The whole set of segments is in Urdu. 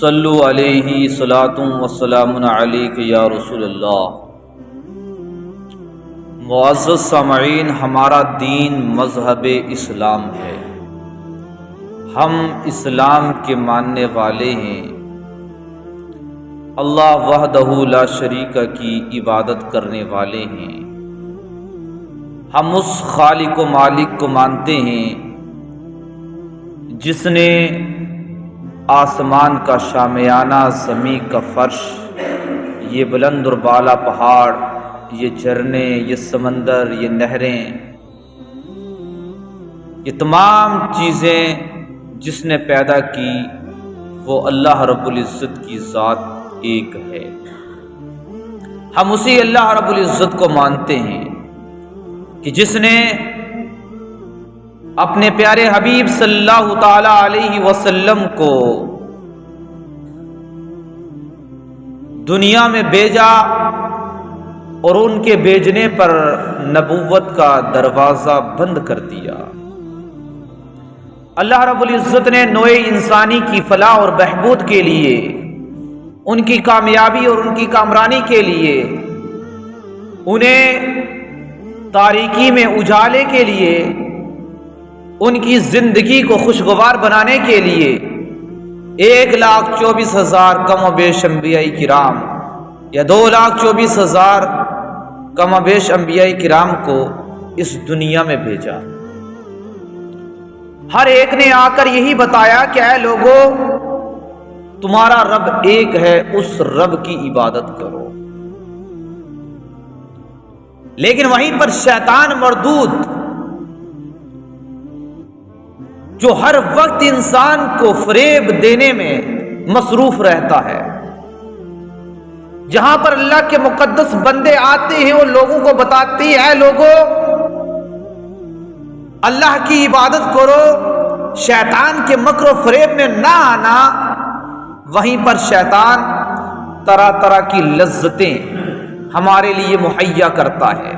صلو علیہ صلاۃ وسلام علیک یا رسول اللہ۔ معزز سامعین، ہمارا دین مذہب اسلام ہے، ہم اسلام کے ماننے والے ہیں، اللہ وحدہ لا شریک کی عبادت کرنے والے ہیں، ہم اس خالق و مالک کو مانتے ہیں جس نے آسمان کا شامیانہ، زمین کا فرش، یہ بلند اور بالا پہاڑ، یہ جھرنے، یہ سمندر، یہ نہریں، یہ تمام چیزیں جس نے پیدا کی وہ اللہ رب العزت کی ذات ایک ہے۔ ہم اسی اللہ رب العزت کو مانتے ہیں کہ جس نے اپنے پیارے حبیب صلی اللہ تعالی علیہ وسلم کو دنیا میں بھیجا اور ان کے بھیجنے پر نبوت کا دروازہ بند کر دیا۔ اللہ رب العزت نے نوع انسانی کی فلاح اور بہبود کے لیے، ان کی کامیابی اور ان کی کامرانی کے لیے، انہیں تاریکی میں اجالے کے لیے، ان کی زندگی کو خوشگوار بنانے کے لیے 1,24,000 کم و بیش انبیاء کرام یا 2,24,000 کم و بیش انبیاء کرام کو اس دنیا میں بھیجا۔ ہر ایک نے آ کر یہی بتایا کہ اے لوگو، تمہارا رب ایک ہے، اس رب کی عبادت کرو۔ لیکن وہیں پر شیطان مردود، جو ہر وقت انسان کو فریب دینے میں مصروف رہتا ہے، جہاں پر اللہ کے مقدس بندے آتے ہیں وہ لوگوں کو بتاتے ہیں اے لوگو، اللہ کی عبادت کرو، شیطان کے مکر و فریب میں نہ آنا۔ وہیں پر شیطان طرح طرح کی لذتیں ہمارے لیے مہیا کرتا ہے،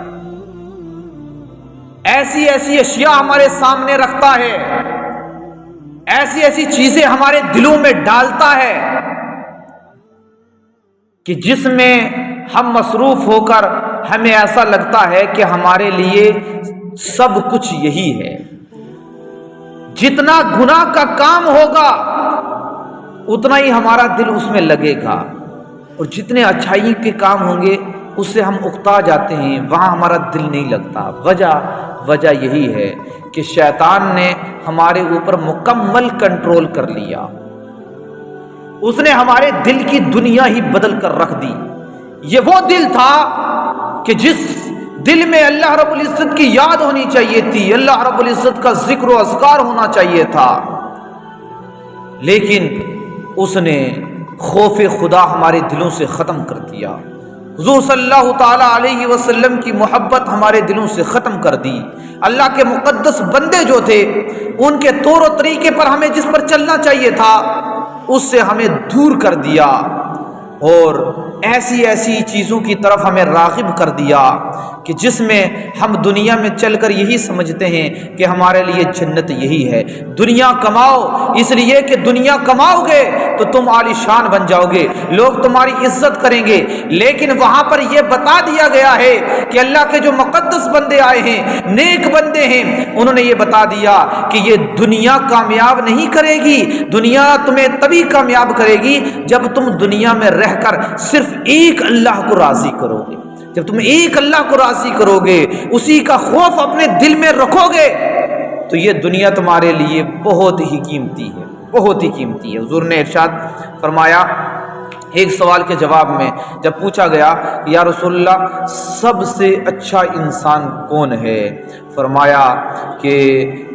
ایسی ایسی اشیاء ہمارے سامنے رکھتا ہے، ایسی ایسی چیزیں ہمارے دلوں میں ڈالتا ہے کہ جس میں ہم مصروف ہو کر ہمیں ایسا لگتا ہے کہ ہمارے لیے سب کچھ یہی ہے۔ جتنا گناہ کا کام ہوگا اتنا ہی ہمارا دل اس میں لگے گا، اور جتنے اچھائی کے کام ہوں گے اس سے ہم اکتا جاتے ہیں، وہاں ہمارا دل نہیں لگتا۔ وجہ یہی ہے کہ شیطان نے ہمارے اوپر مکمل کنٹرول کر لیا، اس نے ہمارے دل کی دنیا ہی بدل کر رکھ دی۔ یہ وہ دل تھا کہ جس دل میں اللہ رب العزت کی یاد ہونی چاہیے تھی، اللہ رب العزت کا ذکر و اذکار ہونا چاہیے تھا، لیکن اس نے خوف خدا ہمارے دلوں سے ختم کر دیا، حضور صلی اللہ تعالی علیہ وسلم کی محبت ہمارے دلوں سے ختم کر دی۔ اللہ کے مقدس بندے جو تھے ان کے طور و طریقے پر ہمیں جس پر چلنا چاہیے تھا اس سے ہمیں دور کر دیا، اور ایسی ایسی چیزوں کی طرف ہمیں راغب کر دیا کہ جس میں ہم دنیا میں چل کر یہی سمجھتے ہیں کہ ہمارے لیے جنت یہی ہے۔ دنیا کماؤ، اس لیے کہ دنیا کماؤ گے تو تم عالی شان بن جاؤ گے، لوگ تمہاری عزت کریں گے۔ لیکن وہاں پر یہ بتا دیا گیا ہے کہ اللہ کے جو مقدس بندے آئے ہیں، نیک بندے ہیں، انہوں نے یہ بتا دیا کہ یہ دنیا کامیاب نہیں کرے گی، دنیا تمہیں تبھی کامیاب کرے گی جب تم دنیا میں رہ کر صرف ایک اللہ کو راضی کرو گے۔ جب تم ایک اللہ کو راضی کرو گے، اسی کا خوف اپنے دل میں رکھو گے، تو یہ دنیا تمہارے لیے بہت ہی قیمتی ہے، بہت ہی قیمتی ہے۔ حضور نے ارشاد فرمایا ایک سوال کے جواب میں جب پوچھا گیا کہ یا رسول اللہ سب سے اچھا انسان کون ہے، فرمایا کہ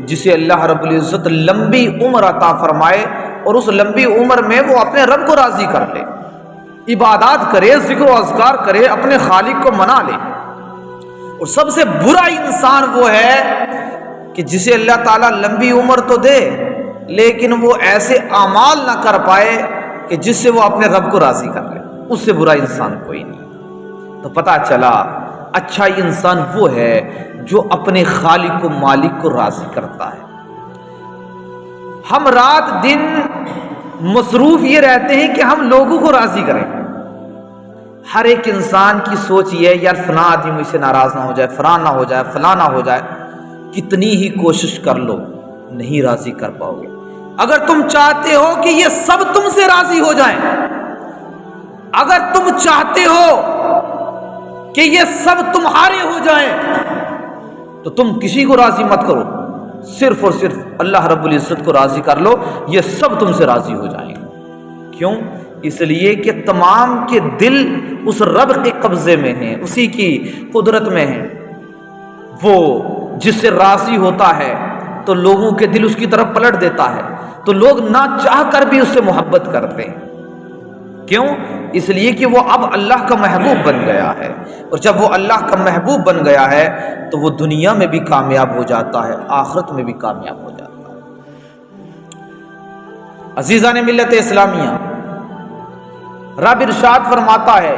جسے اللہ رب العزت لمبی عمر عطا فرمائے اور اس لمبی عمر میں وہ اپنے رب کو راضی کر لے، عبادات کرے، ذکر و اذکار کرے، اپنے خالق کو منا لے۔ اور سب سے برا انسان وہ ہے کہ جسے اللہ تعالیٰ لمبی عمر تو دے لیکن وہ ایسے اعمال نہ کر پائے کہ جس سے وہ اپنے رب کو راضی کر لے۔ اس سے برا انسان کوئی نہیں۔ تو پتہ چلا اچھا انسان وہ ہے جو اپنے خالق و مالک کو راضی کرتا ہے۔ ہم رات دن مصروف یہ رہتے ہیں کہ ہم لوگوں کو راضی کریں۔ ہر ایک انسان کی سوچ یہ ہے یار فلاں آدمی مجھ سے ناراض نہ ہو جائے، فلاں نہ ہو جائے، فلاں نہ ہو جائے۔ کتنی ہی کوشش کر لو نہیں راضی کر پاؤ گے۔ اگر تم چاہتے ہو کہ یہ سب تم سے راضی ہو جائیں، اگر تم چاہتے ہو کہ یہ سب تمہارے ہو جائیں، تو تم کسی کو راضی مت کرو، صرف اور صرف اللہ رب العزت کو راضی کر لو، یہ سب تم سے راضی ہو جائیں گے۔ کیوں؟ اس لیے کہ تمام کے دل اس رب کے قبضے میں ہیں، اسی کی قدرت میں ہیں۔ وہ جس سے راضی ہوتا ہے تو لوگوں کے دل اس کی طرف پلٹ دیتا ہے، تو لوگ نہ چاہ کر بھی اس سے محبت کرتے ہیں۔ کیوں؟ اس لیے کہ وہ اب اللہ کا محبوب بن گیا ہے، اور جب وہ اللہ کا محبوب بن گیا ہے تو وہ دنیا میں بھی کامیاب ہو جاتا ہے، آخرت میں بھی کامیاب ہو جاتا ہے۔ عزیزان ملت اسلامیہ، رب ارشاد فرماتا ہے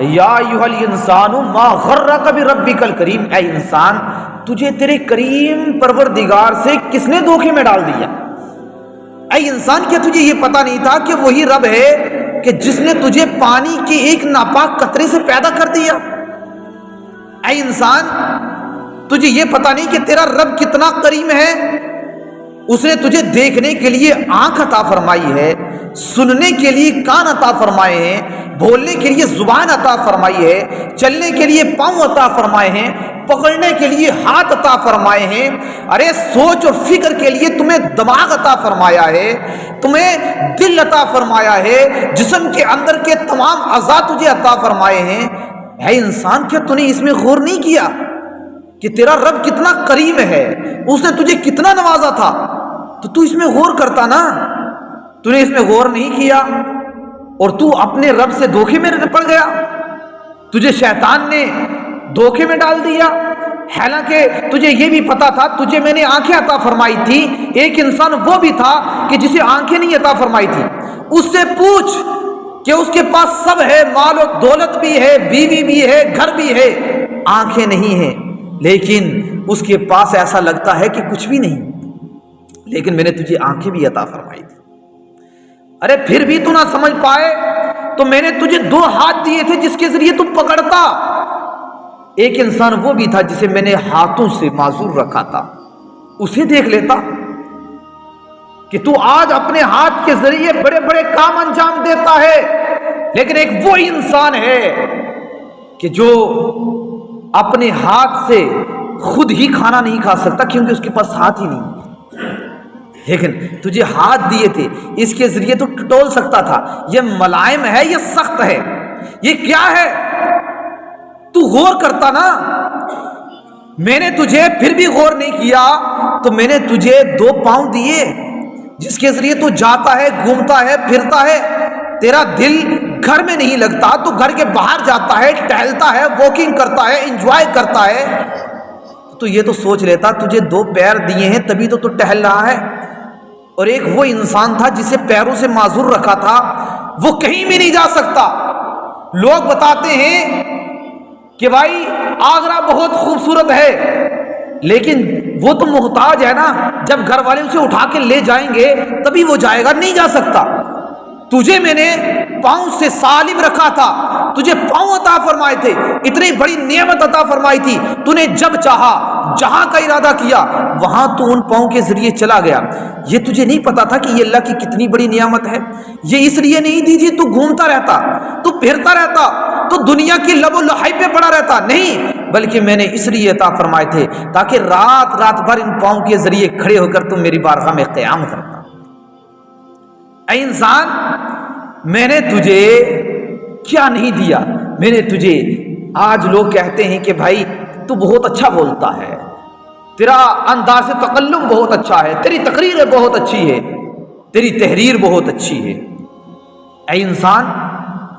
یا ایھا الانسان ما غرک بربک الکریم، اے انسان تجھے تیرے کریم پروردگار سے کس نے دھوکے میں ڈال دیا؟ اے انسان کیا تجھے یہ پتا نہیں تھا کہ وہی رب ہے کہ جس نے تجھے پانی کے ایک ناپاک قطرے سے پیدا کر دیا؟ اے انسان تجھے یہ پتا نہیں کہ تیرا رب کتنا کریم ہے؟ اس نے تجھے دیکھنے کے لیے آنکھ عطا فرمائی ہے، سننے کے لیے کان عطا فرمائے ہیں، بولنے کے لیے زبان عطا فرمائی ہے، چلنے کے لیے پاؤں عطا فرمائے ہیں، پکڑنے کے لیے ہاتھ عطا فرمائے ہیں، ارے سوچ اور فکر کے لیے تمہیں دماغ عطا فرمایا ہے، تمہیں دل عطا فرمایا ہے، جسم کے اندر کے تمام اعضاء تجھے عطا فرمائے ہیں۔ اے انسان کیا تو نے اس میں غور نہیں کیا کہ تیرا رب کتنا کریم ہے، اس نے تجھے کتنا نوازا تھا؟ تو اس میں غور کرتا نا، تو نے اس میں غور نہیں کیا اور تو اپنے رب سے دھوکے میں پڑ گیا، تجھے شیطان نے دھوکے میں ڈال دیا۔ حالانکہ تجھے یہ بھی پتا تھا، تجھے میں نے آنکھیں عطا فرمائی تھی، ایک انسان وہ بھی تھا کہ جسے آنکھیں نہیں عطا فرمائی تھی، اس سے پوچھ کہ اس کے پاس سب ہے، مال و دولت بھی ہے، بیوی بھی ہے، گھر بھی ہے، آنکھیں نہیں ہیں، لیکن اس کے پاس ایسا لگتا ہے کہ کچھ بھی نہیں، لیکن میں نے تجھے آنکھیں بھی عطا فرمائی تھی۔ ارے پھر بھی تو نہ سمجھ پائے تو میں نے تجھے 2 ہاتھ دیے تھے جس کے ذریعے تو پکڑتا۔ ایک انسان وہ بھی تھا جسے میں نے ہاتھوں سے معذور رکھا تھا، اسے دیکھ لیتا کہ تو آج اپنے ہاتھ کے ذریعے بڑے بڑے کام انجام دیتا ہے، لیکن ایک وہ انسان ہے کہ جو اپنے ہاتھ سے خود ہی کھانا نہیں کھا سکتا کیونکہ اس کے پاس ہاتھ ہی نہیں، لیکن تجھے ہاتھ دیے تھے، اس کے ذریعے تو ٹٹول سکتا تھا۔ یہ ملائم ہے، یہ سخت ہے، یہ کیا ہے؟ تو غور کرتا نا۔ میں نے تجھے پھر بھی غور نہیں کیا تو میں نے تجھے 2 پاؤں دیے جس کے ذریعے تو جاتا ہے، گھومتا ہے، پھرتا ہے، تیرا دل گھر میں نہیں لگتا، تو گھر کے باہر جاتا ہے، ٹہلتا ہے، واکنگ کرتا ہے، انجوائے کرتا ہے، تو یہ تو سوچ لیتا تجھے 2 پیر دیے ہیں تبھی تو ٹہل رہا ہے۔ اور ایک وہ انسان تھا جسے پیروں سے معذور رکھا تھا، وہ کہیں بھی نہیں جا سکتا۔ لوگ بتاتے ہیں کہ بھائی آگرہ بہت خوبصورت ہے، لیکن وہ تو محتاج ہے نا، جب گھر والے اسے اٹھا کے لے جائیں گے تبھی وہ جائے گا، نہیں جا سکتا۔ تجھے میں نے پاؤں سے سالم رکھا تھا، تجھے پاؤں عطا فرمائے تھے، اتنی بڑی نعمت عطا فرمائی تھی، تو نے جب چاہا جہاں کا ارادہ کیا وہاں تو ان پاؤں کے ذریعے چلا گیا۔ یہ تجھے نہیں پتا تھا کہ یہ اللہ کی کتنی بڑی نعمت ہے؟ یہ اس لیے نہیں دی تھی تو گھومتا رہتا، تو پھرتا رہتا، تو دنیا کی لب و لہائی پہ پڑا رہتا، نہیں، بلکہ میں نے اس لیے عطا فرمائے تھے تاکہ رات رات بھر ان پاؤں کے ذریعے کھڑے ہو کر تم میری بارگاہ میں قیام کرتا۔ اے انسان میں نے تجھے کیا نہیں دیا؟ میں نے تجھے، آج لوگ کہتے ہیں کہ بھائی تو بہت اچھا بولتا ہے، تیرا انداز تکلم بہت اچھا ہے، تیری تقریر بہت اچھی ہے، تیری تحریر بہت اچھی ہے۔ اے انسان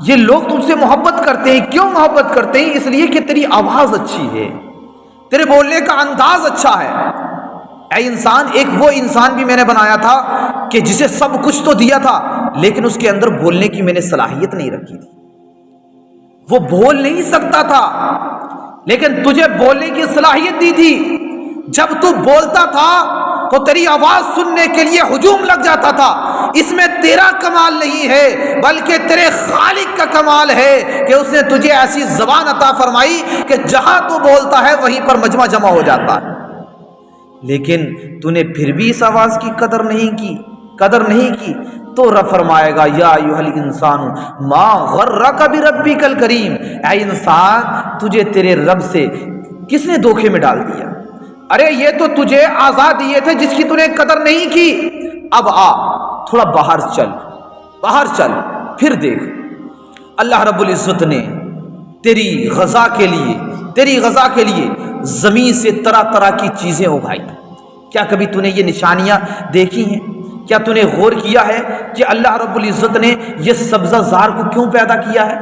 یہ لوگ تم سے محبت کرتے ہیں، کیوں محبت کرتے ہیں؟ اس لیے کہ تیری آواز اچھی ہے، تیرے بولنے کا انداز اچھا ہے۔ اے انسان ایک وہ انسان بھی میں نے بنایا تھا کہ جسے سب کچھ تو دیا تھا لیکن اس کے اندر بولنے کی میں نے صلاحیت نہیں رکھی تھی، وہ بول نہیں سکتا تھا، لیکن تجھے بولنے کی صلاحیت دی تھی۔ جب تو بولتا تھا تو تیری آواز سننے کے لیے ہجوم لگ جاتا تھا، اس میں تیرا کمال نہیں ہے بلکہ تیرے خالق کا کمال ہے کہ اس نے تجھے ایسی زبان عطا فرمائی کہ جہاں تو بولتا ہے وہیں پر مجمع جمع ہو جاتا ہے، لیکن تو نے پھر بھی اس آواز کی قدر نہیں کی تو رب فرمائے گا یا ایھا الانسان ما غرک بربک الکریم، اے انسان تجھے تیرے رب سے کس نے دھوکے میں ڈال دیا؟ ارے یہ تو تجھے آزاد دیے تھے جس کی تو نے قدر نہیں کی، اب آ تھوڑا باہر چل پھر دیکھ اللہ رب العزت نے تیری غذا کے لیے زمین سے طرح طرح کی چیزیں اگائی۔ کیا کبھی تو نے یہ نشانیاں دیکھی ہیں؟ کیا تو نے غور کیا ہے کہ اللہ رب العزت نے یہ سبزہ زار کو کیوں پیدا کیا ہے؟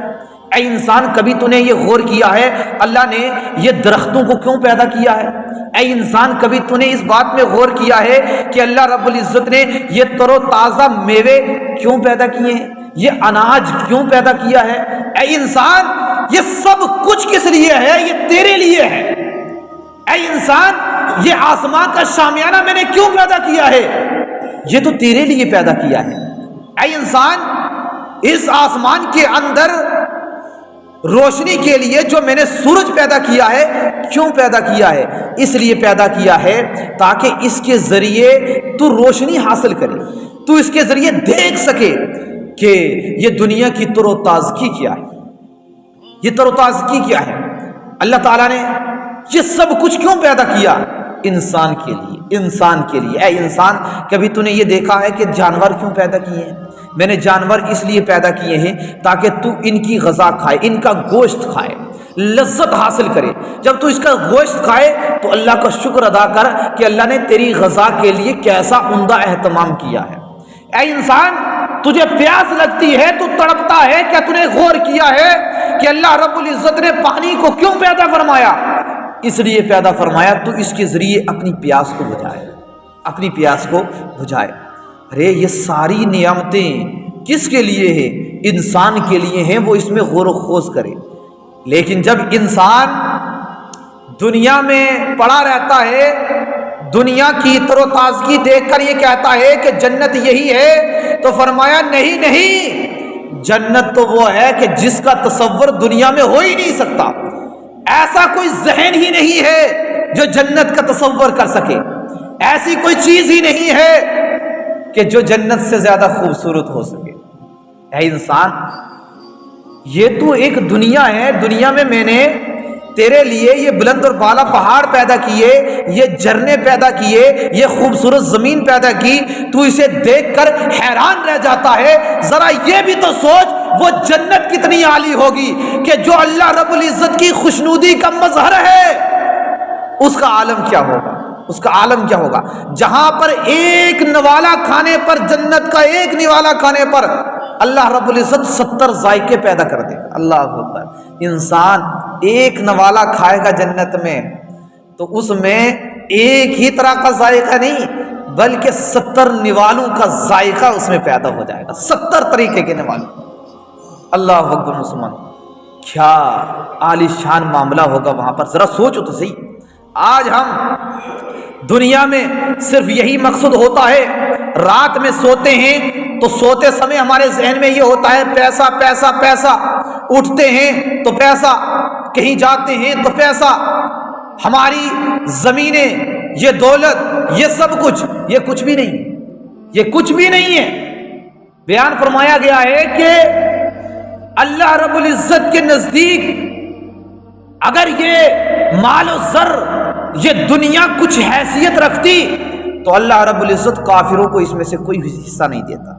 اے انسان کبھی تو نے یہ غور کیا ہے اللہ نے یہ درختوں کو کیوں پیدا کیا ہے؟ اے انسان کبھی تو نے اس بات میں غور کیا ہے کہ اللہ رب العزت نے یہ تر و تازہ میوے کیوں پیدا کیے ہیں، یہ اناج کیوں پیدا کیا ہے؟ اے انسان یہ سب کچھ کس لیے ہے؟ یہ تیرے لیے ہے۔ اے انسان یہ آسمان کا شامیانہ میں نے کیوں پیدا کیا ہے؟ یہ تو تیرے لیے پیدا کیا ہے۔ اے انسان اس آسمان کے اندر روشنی کے لیے جو میں نے سورج پیدا کیا ہے کیوں پیدا کیا ہے؟ اس لیے پیدا کیا ہے تاکہ اس کے ذریعے تو روشنی حاصل کرے، تو اس کے ذریعے دیکھ سکے کہ یہ دنیا کی تر و تازگی کیا ہے، اللہ تعالیٰ نے یہ سب کچھ کیوں پیدا کیا؟ انسان کے لیے۔ اے انسان کبھی تو نے یہ دیکھا ہے کہ جانور کیوں پیدا کیے ہیں؟ میں نے جانور اس لیے پیدا کیے ہیں تاکہ تو ان کی غذا کھائے، ان کا گوشت کھائے، لذت حاصل کرے۔ جب تو اس کا گوشت کھائے تو اللہ کا شکر ادا کر کہ اللہ نے تیری غذا کے لیے کیسا عمدہ اہتمام کیا ہے۔ اے انسان تجھے پیاس لگتی ہے تو تڑپتا ہے، کیا تو نے غور کیا ہے کہ اللہ رب العزت نے پانی کو کیوں پیدا فرمایا؟ اس لیے پیدا فرمایا تو اس کے ذریعے اپنی پیاس کو بجھائے۔ ارے یہ ساری نعمتیں کس کے لیے ہیں؟ انسان کے لیے ہیں، وہ اس میں غور و خوض کرے۔ لیکن جب انسان دنیا میں پڑا رہتا ہے، دنیا کی تر و تازگی دیکھ کر یہ کہتا ہے کہ جنت یہی ہے، تو فرمایا نہیں، جنت تو وہ ہے کہ جس کا تصور دنیا میں ہو ہی نہیں سکتا۔ ایسا کوئی ذہن ہی نہیں ہے جو جنت کا تصور کر سکے، ایسی کوئی چیز ہی نہیں ہے کہ جو جنت سے زیادہ خوبصورت ہو سکے۔ اے انسان یہ تو ایک دنیا ہے، دنیا میں نے تیرے لیے یہ بلند اور بالا پہاڑ پیدا کیے، یہ جھرنے پیدا کیے، یہ خوبصورت زمین پیدا کی، تو اسے دیکھ کر حیران رہ جاتا ہے۔ ذرا یہ بھی تو سوچ وہ جنت کتنی عالی ہوگی کہ جو اللہ رب العزت کی خوشنودی کا مظہر ہے، اس کا عالم کیا ہوگا؟ جہاں پر ایک نوالا کھانے پر، جنت کا ایک نوالا کھانے پر اللہ رب العزت 70 ذائقے پیدا کر دے گا۔ اللہ اکبر۔ انسان ایک نوالا کھائے گا جنت میں تو اس میں ایک ہی طرح کا ذائقہ نہیں بلکہ 70 نوالوں کا ذائقہ اس میں پیدا ہو جائے گا، 70 طریقے کے نوالے۔ اللہ اکبر۔ مسلمان کیا عالی شان معاملہ ہوگا وہاں پر، ذرا سوچو تو صحیح۔ آج ہم دنیا میں صرف یہی مقصد ہوتا ہے، رات میں سوتے ہیں تو سوتے سمے ہمارے ذہن میں یہ ہوتا ہے پیسہ پیسہ پیسہ، اٹھتے ہیں تو پیسہ، کہیں جاتے ہیں تو پیسہ، ہماری زمینیں، یہ دولت، یہ سب کچھ، یہ کچھ بھی نہیں ہے۔ بیان فرمایا گیا ہے کہ اللہ رب العزت کے نزدیک اگر یہ مال و زر، یہ دنیا کچھ حیثیت رکھتی تو اللہ رب العزت کافروں کو اس میں سے کوئی حصہ نہیں دیتا۔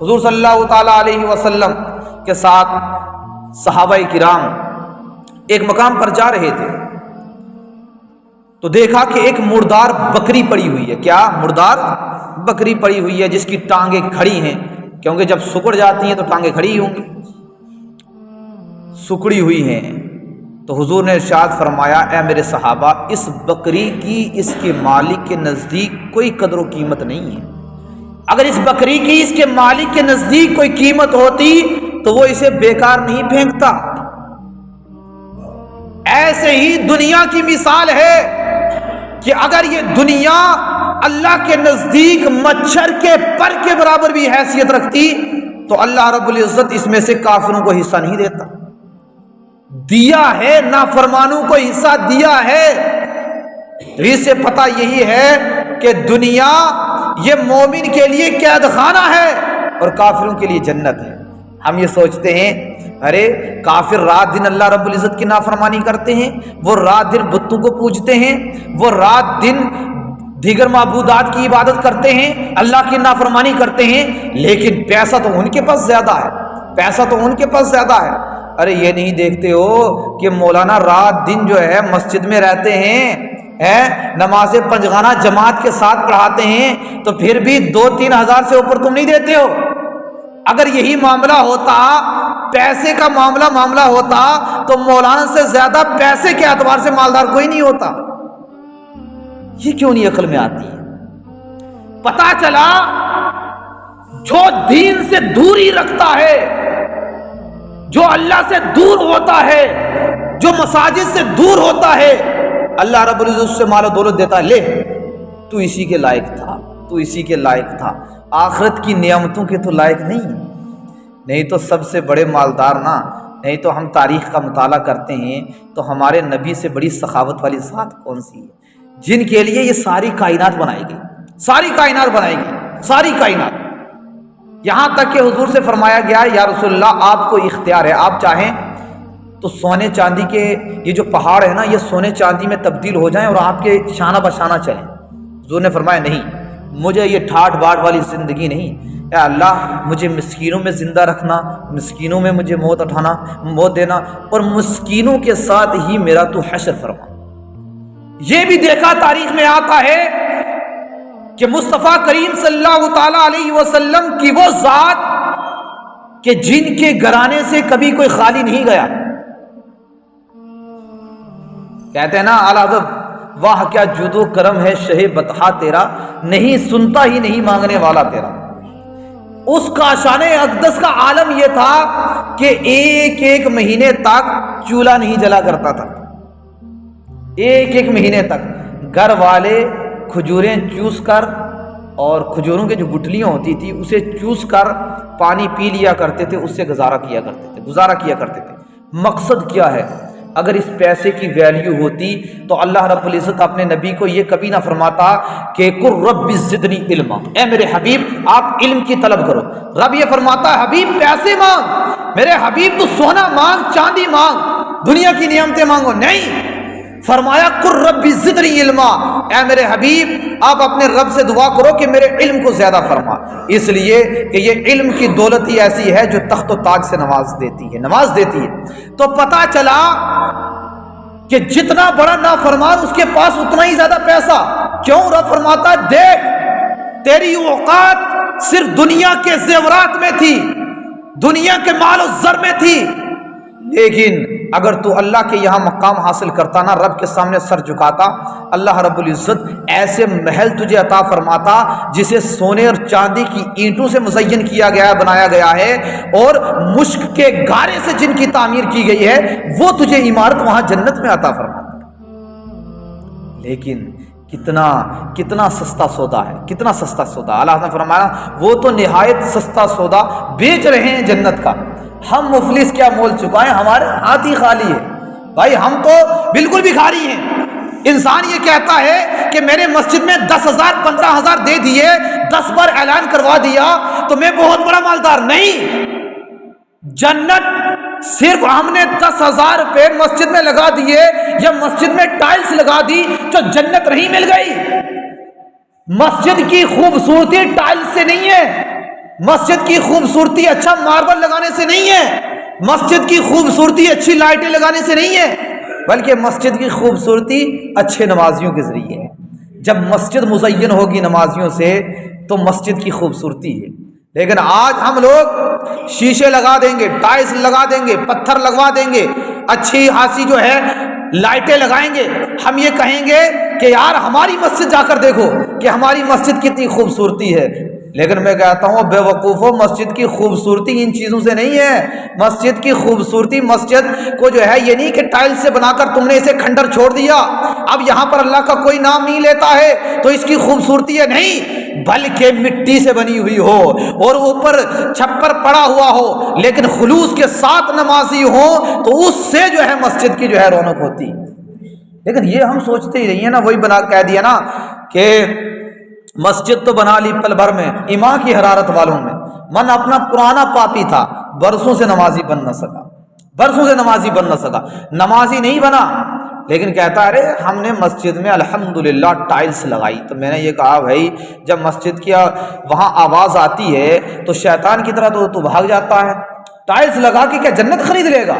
حضور صلی اللہ تعالی علیہ وسلم کے ساتھ صحابہ کرام ایک مقام پر جا رہے تھے تو دیکھا کہ ایک مردار بکری پڑی ہوئی ہے۔ کیا؟ مردار بکری پڑی ہوئی ہے جس کی ٹانگیں کھڑی ہیں، کیونکہ جب سکڑ جاتی ہیں تو ٹانگیں کھڑی ہی ہوں گی، سکڑی ہوئی ہیں۔ تو حضور نے ارشاد فرمایا اے میرے صحابہ، اس بکری کی اس کے مالک کے نزدیک کوئی قدر و قیمت نہیں ہے۔ اگر اس بکری کی اس کے مالک کے نزدیک کوئی قیمت ہوتی تو وہ اسے بیکار نہیں پھینکتا۔ ایسے ہی دنیا کی مثال ہے کہ اگر یہ دنیا اللہ کے نزدیک مچھر کے پر کے برابر بھی حیثیت رکھتی تو اللہ رب العزت اس میں سے کافروں کو حصہ نہیں دیتا. دیا ہے، نافرمانوں کو حصہ دیا ہے. تو اس سے پتہ یہی ہے کہ دنیا یہ مومن کے لیے قید خانہ ہے اور کافروں کے لیے جنت ہے. ہم یہ سوچتے ہیں ارے کافر رات دن اللہ رب العزت کی نافرمانی کرتے ہیں، وہ رات دن بتوں کو پوجتے ہیں، وہ رات دن دیگر معبودات کی عبادت کرتے ہیں، اللہ کی نافرمانی کرتے ہیں، لیکن پیسہ تو ان کے پاس زیادہ ہے، پیسہ تو ان کے پاس زیادہ ہے. ارے یہ نہیں دیکھتے ہو کہ مولانا رات دن جو ہے مسجد میں رہتے ہیں، نماز پنجگانہ جماعت کے ساتھ پڑھاتے ہیں، تو پھر بھی 2-3 ہزار سے اوپر تم نہیں دیتے ہو. اگر یہی معاملہ ہوتا، پیسے کا معاملہ ہوتا تو مولانا سے زیادہ پیسے کے اعتبار سے مالدار کوئی نہیں ہوتا. یہ کیوں نہیں عقل میں آتی ہے؟ پتا چلا جو دین سے دوری رکھتا ہے، جو اللہ سے دور ہوتا ہے، جو مساجد سے دور ہوتا ہے، اللہ رب العزت سے مال و دولت دیتا ہے. لے تو اسی کے لائق تھا، تو اسی کے لائق تھا، آخرت کی نعمتوں کے تو لائق نہیں تو سب سے بڑے مالدار نا، نہیں تو ہم تاریخ کا مطالعہ کرتے ہیں تو ہمارے نبی سے بڑی سخاوت والی ذات کون سی ہے جن کے لیے یہ ساری کائنات بنائی گئی، ساری کائنات بنائی گئی، ساری کائنات. یہاں تک کہ حضور سے فرمایا گیا یا رسول اللہ آپ کو اختیار ہے، آپ چاہیں تو سونے چاندی کے یہ جو پہاڑ ہے نا یہ سونے چاندی میں تبدیل ہو جائیں اور آپ کے شانہ بشانہ چلیں. حضور نے فرمایا نہیں، مجھے یہ ٹھاٹ باٹ والی زندگی نہیں. اے اللہ مجھے مسکینوں میں زندہ رکھنا، مسکینوں میں مجھے موت دینا اور مسکینوں کے ساتھ ہی میرا تو حشر فرما. یہ بھی دیکھا تاریخ میں آتا ہے کہ مصطفیٰ کریم صلی اللہ تعالی علیہ وسلم کی وہ ذات کہ جن کے گھرانے سے کبھی کوئی خالی نہیں گیا. کہتے ہیں نا اعلیٰ حضرت واہ کیا جود و کرم ہے شہ بطحا تیرا، نہیں سنتا ہی نہیں مانگنے والا تیرا. اس کا شان اقدس کا عالم یہ تھا کہ ایک مہینے تک چولہا نہیں جلا کرتا تھا. ایک مہینے تک گھر والے کھجوریں چوس کر اور کھجوروں کے جو گٹلیاں ہوتی تھی اسے چوس کر پانی پی لیا کرتے تھے، اس سے گزارا کیا کرتے تھے. مقصد کیا ہے؟ اگر اس پیسے کی ویلیو ہوتی تو اللہ رب العزت اپنے نبی کو یہ کبھی نہ فرماتا کہ قل رب زدنی علما، اے میرے حبیب آپ علم کی طلب کرو. رب یہ فرماتا ہے حبیب پیسے مانگ، میرے حبیب تو سونا مانگ، چاندی مانگ، دنیا کی نعمتیں مانگو. نہیں، فرمایا قل رب زدنی علما، اے میرے حبیب آپ اپنے رب سے دعا کرو کہ میرے علم کو زیادہ فرما. اس لیے کہ یہ علم کی دولت ہی ایسی ہے جو تخت و تاج سے نواز دیتی ہے. تو پتا چلا کہ جتنا بڑا نافرمان اس کے پاس اتنا ہی زیادہ پیسہ. کیوں؟ رب فرماتا ہے دیکھ تیری اوقات صرف دنیا کے زیورات میں تھی، دنیا کے مال و زر میں تھی، لیکن اگر تو اللہ کے یہاں مقام حاصل کرتا نا، رب کے سامنے سر جھکاتا، اللہ رب العزت ایسے محل تجھے عطا فرماتا جسے سونے اور چاندی کی اینٹوں سے مزین کیا گیا ہے، بنایا گیا ہے، اور مشک کے گارے سے جن کی تعمیر کی گئی ہے وہ تجھے عمارت وہاں جنت میں عطا فرماتا. لیکن کتنا سستا سودا ہے، کتنا سستا سودا. اللہ نے فرمایا وہ تو نہایت سستا سودا بیچ رہے ہیں جنت کا. ہم مفلس کیا مول چکائیں، ہمارے ہاتھ ہی خالی ہے. بھائی ہم تو بالکل بھکاری ہیں. انسان یہ کہتا ہے کہ میرے مسجد میں 10,000 15,000 دے دیے، 10 بار اعلان کروا دیا تو میں بہت بڑا مالدار. نہیں، جنت صرف ہم نے 10,000 روپے مسجد میں لگا دیے یا مسجد میں ٹائلز لگا دی تو جنت نہیں مل گئی. مسجد کی خوبصورتی ٹائلز سے نہیں ہے، مسجد کی خوبصورتی اچھا ماربل لگانے سے نہیں ہے، مسجد کی خوبصورتی اچھی لائٹیں لگانے سے نہیں ہے، بلکہ مسجد کی خوبصورتی اچھے نمازیوں کے ذریعے ہے. جب مسجد مزین ہوگی نمازیوں سے تو مسجد کی خوبصورتی ہے. لیکن آج ہم لوگ شیشے لگا دیں گے، ٹائلز لگا دیں گے، پتھر لگوا دیں گے، اچھی خاصی جو ہے لائٹیں لگائیں گے. ہم یہ کہیں گے کہ یار ہماری مسجد جا کر دیکھو کہ ہماری مسجد کتنی خوبصورتی ہے. لیکن میں کہتا ہوں بے وقوفو، مسجد کی خوبصورتی ان چیزوں سے نہیں ہے۔ مسجد کی خوبصورتی، مسجد کو جو ہے یہ نہیں کہ ٹائل سے بنا کر تم نے اسے کھنڈر چھوڑ دیا، اب یہاں پر اللہ کا کوئی نام نہیں لیتا ہے تو اس کی خوبصورتی ہے، نہیں، بلکہ مٹی سے بنی ہوئی ہو اور اوپر چھپر پڑا ہوا ہو لیکن خلوص کے ساتھ نمازی ہو تو اس سے جو ہے مسجد کی جو ہے رونق ہوتی۔ لیکن یہ ہم سوچتے ہی نہیں ہیں نا، وہی بنا کہہ دیا نا کہ مسجد تو بنا لی پل بھر میں، ایمان کی حرارت والوں میں، من اپنا پرانا پاپی تھا، برسوں سے نمازی بن نہ سکا، برسوں سے نمازی بن نہ سکا، نمازی نہیں بنا، لیکن کہتا ہے ارے ہم نے مسجد میں الحمدللہ ٹائلز لگائی۔ تو میں نے یہ کہا بھائی جب مسجد کی وہاں آواز آتی ہے تو شیطان کی طرح تو بھاگ جاتا ہے، ٹائلز لگا کے کیا جنت خرید لے گا؟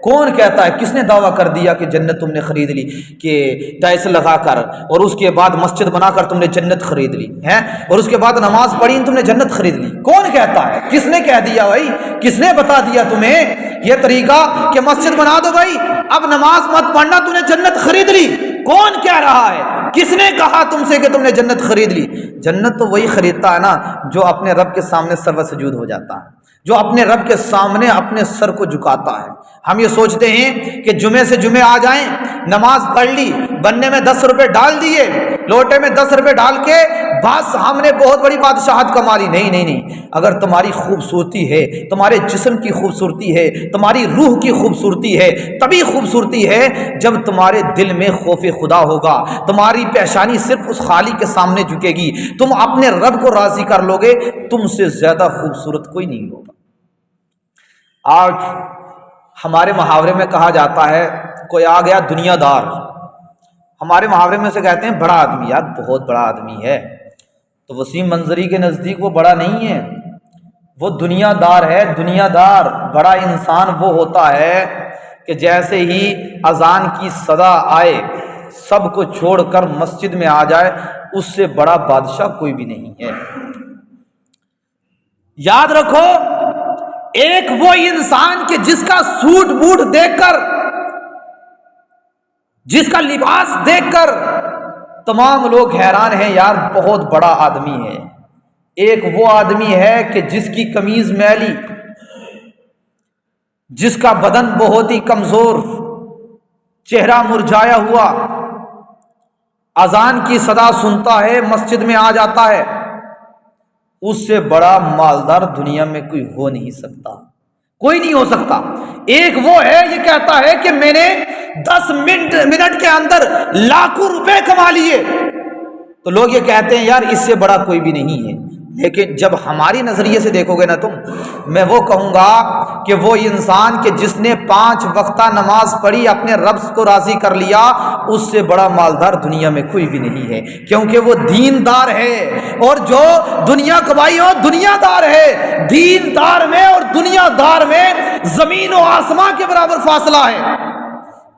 کون کہتا ہے؟ کس نے دعویٰ کر دیا کہ جنت تم نے خرید لی کہ ٹائلز لگا کر اور اس کے بعد مسجد بنا کر تم نے جنت خرید لی ہے اور اس کے بعد نماز پڑھی تم نے جنت خرید لی؟ کون کہتا ہے؟ کس نے کہہ دیا بھائی؟ کس نے بتا دیا تمہیں یہ طریقہ کہ مسجد بنا دو بھائی اب نماز مت پڑھنا تم نے جنت خرید لی؟ کون کہہ رہا ہے؟ کس نے کہا تم سے کہ تم نے جنت خرید لی؟ جنت تو وہی خریدتا ہے نا جو اپنے رب کے سامنے سر و سجود ہو جاتا ہے، جو اپنے رب کے سامنے اپنے سر کو جھکاتا ہے۔ ہم یہ سوچتے ہیں کہ جمعے سے جمعے آ جائیں، نماز پڑھ لی، بننے میں 10 روپے ڈال دیے، لوٹے میں 10 روپے ڈال کے بس ہم نے بہت بڑی بادشاہت کما لی۔ نہیں نہیں نہیں، اگر تمہاری خوبصورتی ہے، تمہارے جسم کی خوبصورتی ہے، تمہاری روح کی خوبصورتی ہے، تبھی خوبصورتی ہے جب تمہارے دل میں خوف خدا ہوگا، تمہاری پیشانی صرف اس خالق کے سامنے جھکے گی، تم اپنے رب کو راضی کر لو گے، تم سے زیادہ خوبصورت کوئی نہیں ہوگا۔ آج ہمارے محاورے میں کہا جاتا ہے کوئی آ گیا دنیا دار، ہمارے محاورے میں سے کہتے ہیں بڑا آدمی، یار بہت بڑا آدمی ہے، تو وسیم منظری کے نزدیک وہ بڑا نہیں ہے، وہ دنیا دار ہے۔ دنیا دار، بڑا انسان وہ ہوتا ہے کہ جیسے ہی اذان کی صدا آئے سب کو چھوڑ کر مسجد میں آ جائے، اس سے بڑا بادشاہ کوئی بھی نہیں ہے۔ یاد رکھو، ایک وہ انسان کہ جس کا سوٹ بوٹ دیکھ کر، جس کا لباس دیکھ کر تمام لوگ حیران ہیں، یار بہت بڑا آدمی ہے۔ ایک وہ آدمی ہے کہ جس کی قمیض میلی، جس کا بدن بہت ہی کمزور، چہرہ مرجھایا ہوا، اذان کی صدا سنتا ہے مسجد میں آ جاتا ہے، اس سے بڑا مالدار دنیا میں کوئی ہو نہیں سکتا، کوئی نہیں ہو سکتا۔ ایک وہ ہے یہ کہتا ہے کہ میں نے 10 منٹ کے اندر لاکھوں روپے کما لیے، تو لوگ یہ کہتے ہیں یار اس سے بڑا کوئی بھی نہیں ہے۔ لیکن جب ہماری نظریے سے دیکھو گے نا تم، میں وہ کہوں گا کہ وہ انسان کہ جس نے 5 وقتہ نماز پڑھی، اپنے رب کو راضی کر لیا، اس سے بڑا مالدار دنیا میں کوئی بھی نہیں ہے، کیونکہ وہ دیندار ہے۔ اور جو دنیا کمائی ہو دنیا دار ہے، دیندار میں اور دنیا دار میں زمین و آسمان کے برابر فاصلہ ہے۔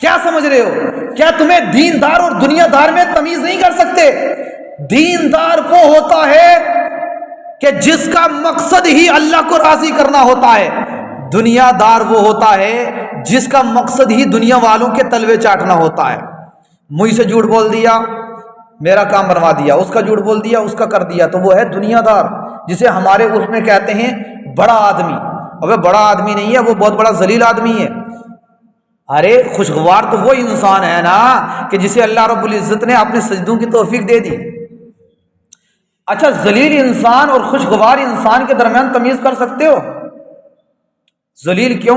کیا سمجھ رہے ہو؟ کیا تمہیں دیندار اور دنیا دار میں تمیز نہیں کر سکتے؟ دیندار وہ ہوتا ہے کہ جس کا مقصد ہی اللہ کو راضی کرنا ہوتا ہے، دنیا دار وہ ہوتا ہے جس کا مقصد ہی دنیا والوں کے تلوے چاٹنا ہوتا ہے۔ مجھ سے جھوٹ بول دیا، میرا کام بنوا دیا، اس کا جھوٹ بول دیا، اس کا کر دیا، تو وہ ہے دنیا دار، جسے ہمارے اس میں کہتے ہیں بڑا آدمی۔ ابے بڑا آدمی نہیں ہے، وہ بہت بڑا ذلیل آدمی ہے۔ ارے خوشگوار تو وہ انسان ہے نا کہ جسے اللہ رب العزت نے اپنے سجدوں کی توفیق دے دی۔ اچھا، ذلیل انسان اور خوشگوار انسان کے درمیان تمیز کر سکتے ہو؟ ذلیل کیوں؟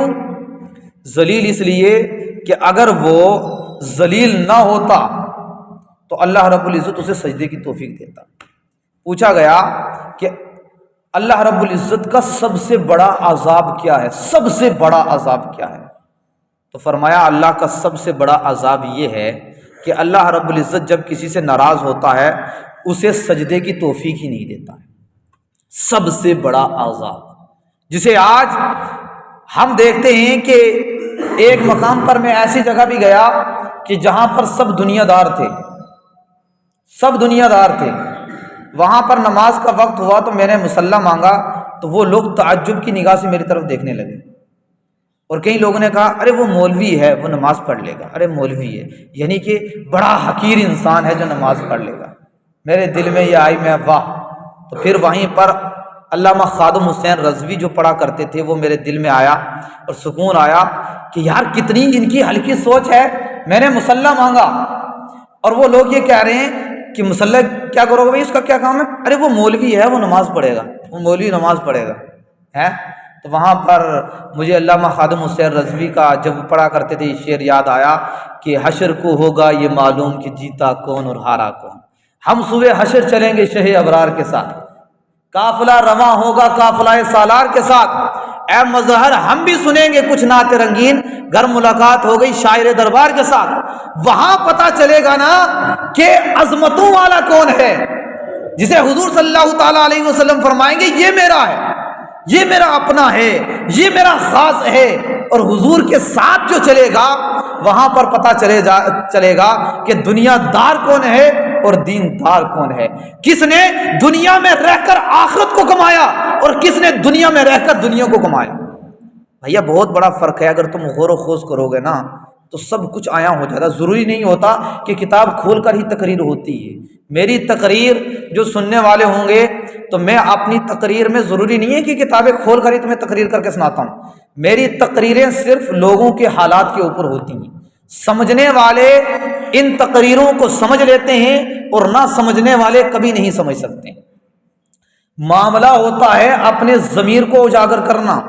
ذلیل اس لیے کہ اگر وہ ذلیل نہ ہوتا تو اللہ رب العزت اسے سجدے کی توفیق دیتا۔ پوچھا گیا کہ اللہ رب العزت کا سب سے بڑا عذاب کیا ہے؟ سب سے بڑا عذاب کیا ہے؟ تو فرمایا اللہ کا سب سے بڑا عذاب یہ ہے کہ اللہ رب العزت جب کسی سے ناراض ہوتا ہے اسے سجدے کی توفیق ہی نہیں دیتا ہے۔ سب سے بڑا عذاب، جسے آج ہم دیکھتے ہیں کہ ایک مقام پر میں ایسی جگہ بھی گیا کہ جہاں پر سب دنیا دار تھے، سب دنیا دار تھے، وہاں پر نماز کا وقت ہوا تو میں نے مصلی مانگا تو وہ لوگ تعجب کی نگاہ سے میری طرف دیکھنے لگے، اور کئی لوگوں نے کہا ارے وہ مولوی ہے، وہ نماز پڑھ لے گا، ارے مولوی ہے، یعنی کہ بڑا حقیر انسان ہے جو نماز پڑھ لے گا۔ میرے دل میں یہ آئی، میں واہ تو پھر وہیں پر علامہ خادم حسین رضوی جو پڑھا کرتے تھے وہ میرے دل میں آیا اور سکون آیا کہ یار کتنی ان کی ہلکی سوچ ہے. میں نے مصلی مانگا اور وہ لوگ یہ کہہ رہے ہیں کہ مصلی کیا کرو گے بھائی، اس کا کیا کام ہے؟ ارے وہ مولوی ہے، وہ نماز پڑھے گا، وہ مولوی نماز پڑھے گا ہے. تو وہاں پر مجھے علامہ خادم حسین رضوی کا جب پڑھا کرتے تھے شعر یاد آیا کہ حشر کو ہوگا یہ معلوم کہ جیتا کون اور ہارا کون، ہم سوئے حشر چلیں گے شہ ابرار کے ساتھ، قافلہ رواں ہوگا قافلہ سالار کے ساتھ. اے مظہر ہم بھی سنیں گے کچھ نعت رنگین، گھر ملاقات ہو گئی شاعر دربار کے ساتھ. وہاں پتہ چلے گا نا کہ عظمتوں والا کون ہے، جسے حضور صلی اللہ تعالیٰ علیہ وسلم فرمائیں گے یہ میرا ہے، یہ میرا اپنا ہے، یہ میرا خاص ہے. اور حضور کے ساتھ جو چلے گا وہاں پر پتہ چلے گا کہ دنیا دار کون ہے اور دین دار کون ہے، کس نے دنیا میں رہ کر آخرت کو کمایا اور کس نے دنیا میں رہ کر دنیا کو کمایا. بھیا بہت بڑا فرق ہے. اگر تم غور و خوض کرو گے نا تو سب کچھ آیا ہو جاتا. ضروری نہیں ہوتا کہ کتاب کھول کر ہی تقریر ہوتی ہے. میری تقریر جو سننے والے ہوں گے تو میں اپنی تقریر میں ضروری نہیں ہے کہ کتابیں کھول کر ہی تمہیں تقریر کر کے سناتا ہوں. میری تقریریں صرف لوگوں کے حالات کے اوپر ہوتی ہیں. سمجھنے والے ان تقریروں کو سمجھ لیتے ہیں اور نہ سمجھنے والے کبھی نہیں سمجھ سکتے. معاملہ ہوتا ہے اپنے ضمیر کو اجاگر کرنا.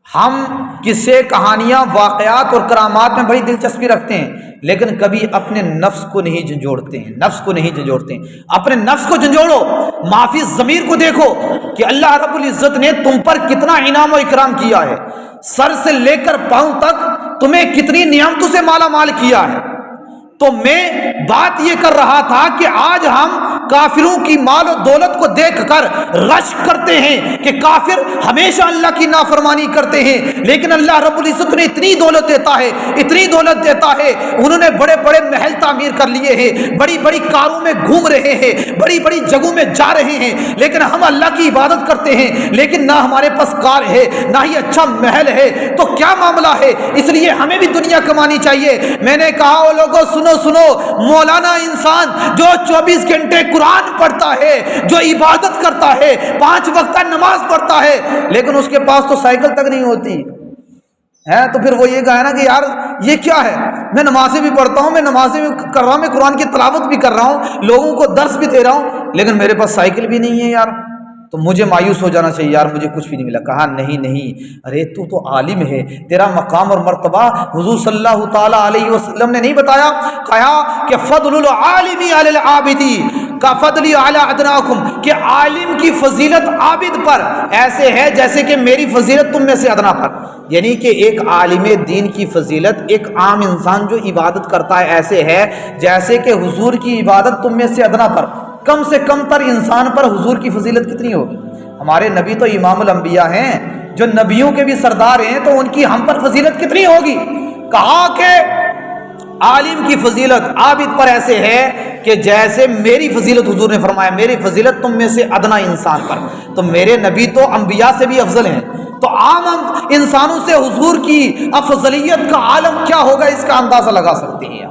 ہم قصے کہانیاں واقعات اور کرامات میں بڑی دلچسپی رکھتے ہیں لیکن کبھی اپنے نفس کو نہیں جھنجھوڑتے ہیں. نفس کو نہیں جھنجھوڑتے ہیں. اپنے نفس کو جھنجھوڑو، معافی ضمیر کو دیکھو کہ اللہ رب العزت نے تم پر کتنا انعام و اکرام کیا ہے، سر سے لے کر پاؤں تک تمہیں کتنی نعمتوں سے مالا مال کیا ہے. تو میں بات یہ کر رہا تھا کہ آج ہم کافروں کی مال و دولت کو دیکھ کر رشک کرتے ہیں کہ کافر ہمیشہ اللہ کی نافرمانی کرتے ہیں، لیکن اللہ رب العزت نے اتنی دولت دیتا ہے، اتنی دولت دیتا ہے. انہوں نے بڑے بڑے محل تعمیر کر لیے ہیں، بڑی بڑی کاروں میں گھوم رہے ہیں، بڑی بڑی جگہوں میں جا رہے ہیں، لیکن ہم اللہ کی عبادت کرتے ہیں لیکن نہ ہمارے پاس کار ہے نہ ہی اچھا محل ہے. تو کیا معاملہ ہے؟ اس لیے ہمیں بھی دنیا کمانی چاہیے. میں نے کہا وہ لوگوں سنو، مولانا انسان جو 24 گھنٹے قرآن پڑھتا ہے، جو عبادت کرتا ہے، 5 وقت نماز پڑھتا ہے، لیکن اس کے پاس تو سائیکل تک نہیں ہوتی ہے. تو پھر وہ یہ کہا نا کہ یار یہ کیا ہے؟ میں نمازیں بھی پڑھتا ہوں، میں نمازیں بھی کر رہا ہوں، میں قرآن کی تلاوت بھی کر رہا ہوں، لوگوں کو درس بھی دے رہا ہوں، لیکن میرے پاس سائیکل بھی نہیں ہے یار. تو مجھے مایوس ہو جانا چاہیے یار مجھے کچھ بھی نہیں ملا. کہا نہیں، ارے تو عالم ہے، تیرا مقام اور مرتبہ حضور صلی اللہ تعالیٰ علیہ وسلم نے نہیں بتایا؟ کہا کہ فضل العالم علی العابدی کا فضلی علی ادناکم، کہ عالم کی فضیلت عابد پر ایسے ہے جیسے کہ میری فضیلت تم میں سے ادنا پر. یعنی کہ ایک عالم دین کی فضیلت ایک عام انسان جو عبادت کرتا ہے ایسے ہے جیسے کہ حضور کی عبادت تم میں سے ادنا پر. کم سے کم تر انسان پر حضور کی فضیلت کتنی ہوگی؟ ہمارے نبی تو امام الانبیاء ہیں، جو نبیوں کے بھی سردار ہیں، تو ان کی ہم پر فضیلت کتنی ہوگی؟ کہا کہ عالم کی فضیلت عابد پر ایسے ہے کہ جیسے میری فضیلت، حضور نے فرمایا میری فضیلت تم میں سے ادنا انسان پر. تو میرے نبی تو انبیاء سے بھی افضل ہیں، تو عام انسانوں سے حضور کی افضلیت کا عالم کیا ہوگا اس کا اندازہ لگا سکتے ہیں.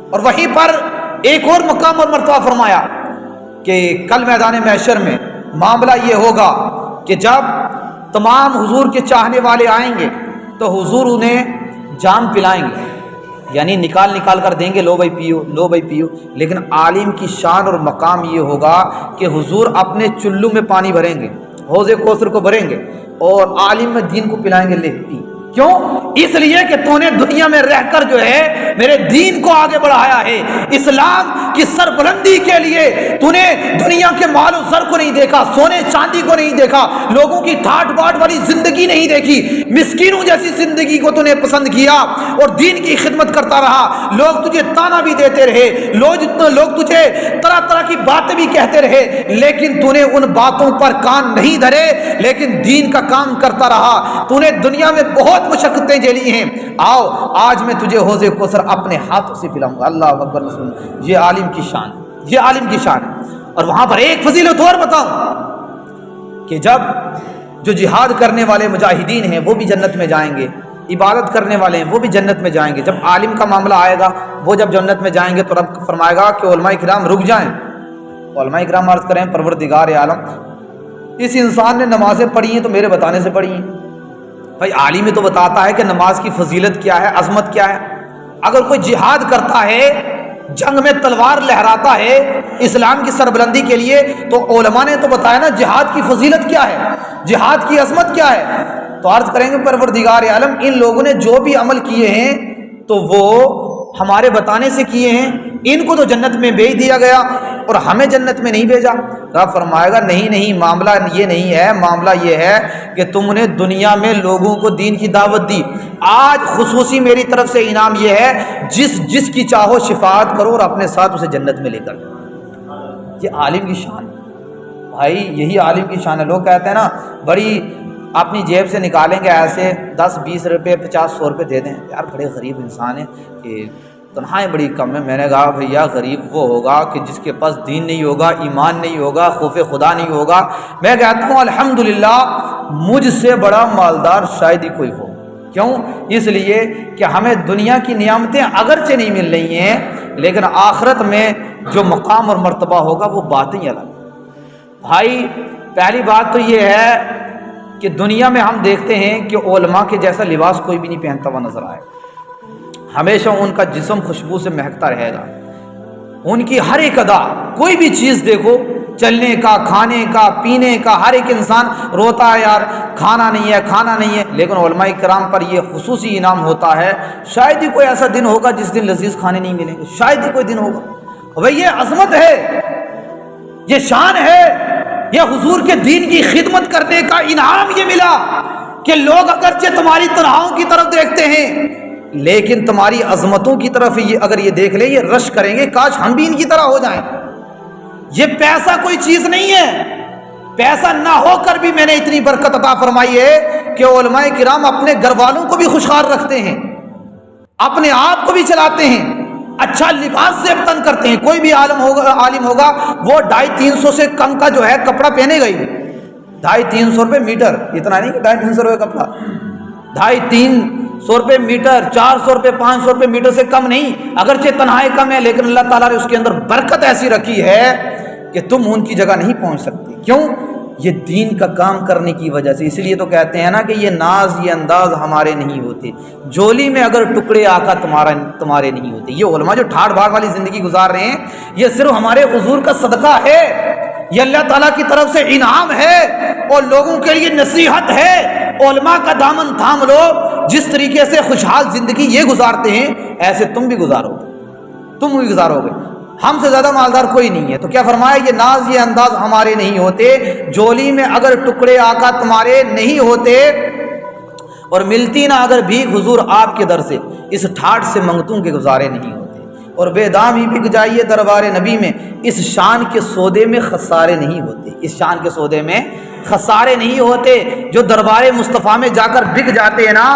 اور وہیں پر ایک اور مقام اور مرتبہ فرمایا کہ کل میدان محشر میں معاملہ یہ ہوگا کہ جب تمام حضور کے چاہنے والے آئیں گے تو حضور انہیں جام پلائیں گے، یعنی نکال کر دیں گے، لو بھائی پیو. لیکن عالم کی شان اور مقام یہ ہوگا کہ حضور اپنے چلو میں پانی بھریں گے، حوض کوثر کو بھریں گے اور عالم میں دین کو پلائیں گے، لے پی. کیوں؟ اس لیے کہ تو نے دنیا میں رہ کر جو ہے میرے دین کو آگے بڑھایا ہے. اسلام کی سربلندی کے لیے تو نے دنیا کے مال و زر کو نہیں دیکھا، سونے چاندی کو نہیں دیکھا، لوگوں کی ٹھاٹ باٹ والی زندگی نہیں دیکھی، مسکینوں جیسی زندگی کو تو نے پسند کیا اور دین کی خدمت کرتا رہا. لوگ تجھے تانا بھی دیتے رہے، لوگ تجھے طرح طرح کی باتیں بھی کہتے رہے، لیکن تو نے ان باتوں پر کان نہیں دھرے، لیکن دین کا کام کرتا رہا. تو نے دنیا میں بہت مشقتیں جھیلی ہیں. آؤ آج میں تجھے حوض کوثر اپنے ہاتھوں سے پلاؤں گا. اللہ اکبر. یہ عالم کی شان، یہ عالم کی شان. اور وہاں پر ایک فضیلت اور بتاؤں کہ جب جو جہاد کرنے والے مجاہدین ہیں وہ بھی جنت میں جائیں گے، عبادت کرنے والے ہیں وہ بھی جنت میں جائیں گے. جب عالم کا معاملہ آئے گا وہ جب جنت میں جائیں گے تو رب فرمائے گا کہ علماء کرام رک جائیں، علماء کرام عرض کریں پروردگار عالم اس انسان نے نمازیں پڑھی ہیں تو میرے بتانے سے پڑھی ہیں. بھائی عالم تو بتاتا ہے کہ نماز کی فضیلت کیا ہے، عظمت کیا ہے. اگر کوئی جہاد کرتا ہے، جنگ میں تلوار لہراتا ہے اسلام کی سربلندی کے لیے، تو علماء نے تو بتایا نا جہاد کی فضیلت کیا ہے، جہاد کی عظمت کیا ہے. تو عرض کریں گے پروردگار عالم ان لوگوں نے جو بھی عمل کیے ہیں تو وہ ہمارے بتانے سے کیے ہیں. ان کو تو جنت میں بھیج دیا گیا اور ہمیں جنت میں نہیں بھیجا. رب فرمائے گا نہیں، معاملہ یہ نہیں ہے. معاملہ یہ ہے کہ تم نے دنیا میں لوگوں کو دین کی دعوت دی. آج خصوصی میری طرف سے انعام یہ ہے جس کی چاہو شفاعت کرو اور اپنے ساتھ اسے جنت میں لے کر. یہ عالم کی شان بھائی، یہی عالم کی شان ہے. لوگ کہتے ہیں نا بڑی اپنی جیب سے نکالیں گے ایسے 10-20 روپے 50-100 روپے دے دیں. یار بڑے غریب انسان ہیں کہ تنخواہیں بڑی کم ہیں. میں نے کہا بھیا غریب وہ ہوگا کہ جس کے پاس دین نہیں ہوگا، ایمان نہیں ہوگا، خوف خدا نہیں ہوگا. میں کہتا ہوں الحمدللہ مجھ سے بڑا مالدار شاید ہی کوئی ہو. کیوں؟ اس لیے کہ ہمیں دنیا کی نعمتیں اگرچہ نہیں مل رہی ہیں لیکن آخرت میں جو مقام اور مرتبہ ہوگا وہ باتیں الگ. بھائی پہلی بات تو یہ ہے کہ دنیا میں ہم دیکھتے ہیں کہ علماء کے جیسا لباس کوئی بھی نہیں پہنتا ہوا نظر آئے. ہمیشہ ان کا جسم خوشبو سے مہکتا رہے گا. ان کی ہر ایک ادا، کوئی بھی چیز دیکھو، چلنے کا، کھانے کا، پینے کا، ہر ایک انسان روتا ہے یار کھانا نہیں ہے. لیکن علماء کرام پر یہ خصوصی انعام ہوتا ہے. شاید ہی کوئی ایسا دن ہوگا جس دن لذیذ کھانے نہیں ملیں گے. شاید ہی کوئی دن ہوگا. بھائی یہ عظمت ہے، یہ شان ہے، یہ حضور کے دین کی خدمت کرنے کا انعام یہ ملا کہ لوگ اگرچہ تمہاری تنہاؤں کی طرف دیکھتے ہیں لیکن تمہاری عظمتوں کی طرف اگر یہ دیکھ لیں، یہ رش کریں گے کاش ہم بھی ان کی طرح ہو جائیں. یہ پیسہ کوئی چیز نہیں ہے. پیسہ نہ ہو کر بھی میں نے اتنی برکت عطا فرمائی ہے کہ علماء کرام اپنے گھر والوں کو بھی خوشحال رکھتے ہیں، اپنے آپ کو بھی چلاتے ہیں، اچھا لباس سے تن کرتے ہیں. کوئی بھی عالم ہوگا وہ 250-300 سے کم کا جو ہے کپڑا پہنے گا ہی. 250-300 روپے میٹر، اتنا نہیں کہ 250-300 روپے کپڑا، 250-300 روپے میٹر، 400 روپے 500 روپے میٹر سے کم نہیں. اگرچہ تنہائی کم ہے لیکن اللہ تعالیٰ نے اس کے اندر برکت ایسی رکھی ہے کہ تم ان کی جگہ نہیں پہنچ سکتے. کیوں؟ یہ دین کا کام کرنے کی وجہ سے. اس لیے تو کہتے ہیں نا کہ یہ ناز یہ انداز ہمارے نہیں ہوتے، جولی میں اگر ٹکڑے آقا تمہارے نہیں ہوتے. یہ علماء جو ٹھاڑ بھاڑ والی زندگی گزار رہے ہیں یہ صرف ہمارے حضور کا صدقہ ہے، یہ اللہ تعالیٰ کی طرف سے انعام ہے اور لوگوں کے لیے نصیحت ہے. علماء کا دامن تھام لو. جس طریقے سے خوشحال زندگی یہ گزارتے ہیں ایسے تم بھی گزارو گے. ہم سے زیادہ مالدار کوئی نہیں ہے. تو کیا فرمایا؟ یہ ناز یہ انداز ہمارے نہیں ہوتے، جولی میں اگر ٹکڑے آقا تمہارے نہیں ہوتے اور ملتی نہ اگر بھیک حضور آپ کے در سے، اس ٹھاٹ سے منگتوں کے گزارے نہیں ہوتے. اور بے دام ہی بک جائیے دربار نبی میں، اس شان کے سودے میں خسارے نہیں ہوتے. اس شان کے سودے میں خسارے نہیں ہوتے. جو دربار مصطفیٰ میں جا کر بک جاتے ہیں نا